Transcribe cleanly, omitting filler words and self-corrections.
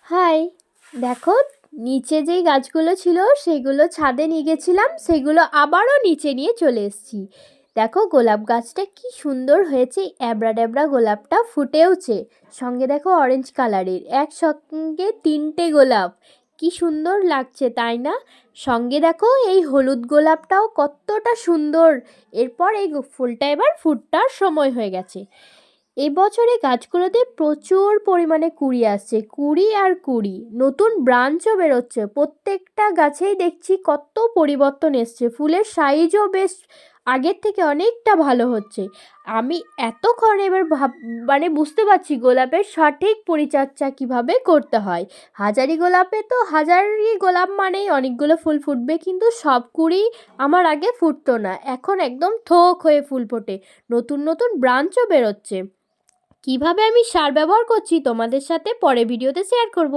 High, দেখো নিচে যেই গাছগুলো ছিল সেগুলো ছাদে নিয়ে গেছিলাম, সেগুলো আবারও নিচে নিয়ে চলে এসেছি। দেখো গোলাপ গাছটা কি সুন্দর হয়েছে, এবড়া ডেবড়া গোলাপটা ফুটেওছে। সঙ্গে দেখো অরেঞ্জ কালারের একসঙ্গে তিনটে গোলাপ, কি সুন্দর লাগছে তাই না? সঙ্গে দেখো এই হলুদ গোলাপটাও কতটা সুন্দর। এরপর এই ফুলটা এবার ফুটটার সময় হয়ে গেছে। এবছরে গাছগুলোতে প্রচুর পরিমাণে কুঁড়ি আসছে, কুঁড়ি আর কুঁড়ি, নতুন ব্রাঞ্চও বেরোচ্ছে। প্রত্যেকটা গাছেই দেখছি কত পরিবর্তন এসছে, ফুলের সাইজও বেশ আগের থেকে অনেকটা ভালো হচ্ছে। আমি এতক্ষণ এবার বুঝতে পারছি গোলাপের সঠিক পরিচর্যা কিভাবে করতে হয়। হাজারি গোলাপে তো হাজারি গোলাপ মানেই অনেকগুলো ফুল ফুটবে, কিন্তু সব কুঁড়ি আমার আগে ফুটতো না, এখন একদম থোক হয়ে ফুল ফোটে, নতুন নতুন ব্রাঞ্চও বেরোচ্ছে। কিভাবে আমি সার ব্যবহার করছি তোমাদের সাথে পরে ভিডিওতে শেয়ার করব।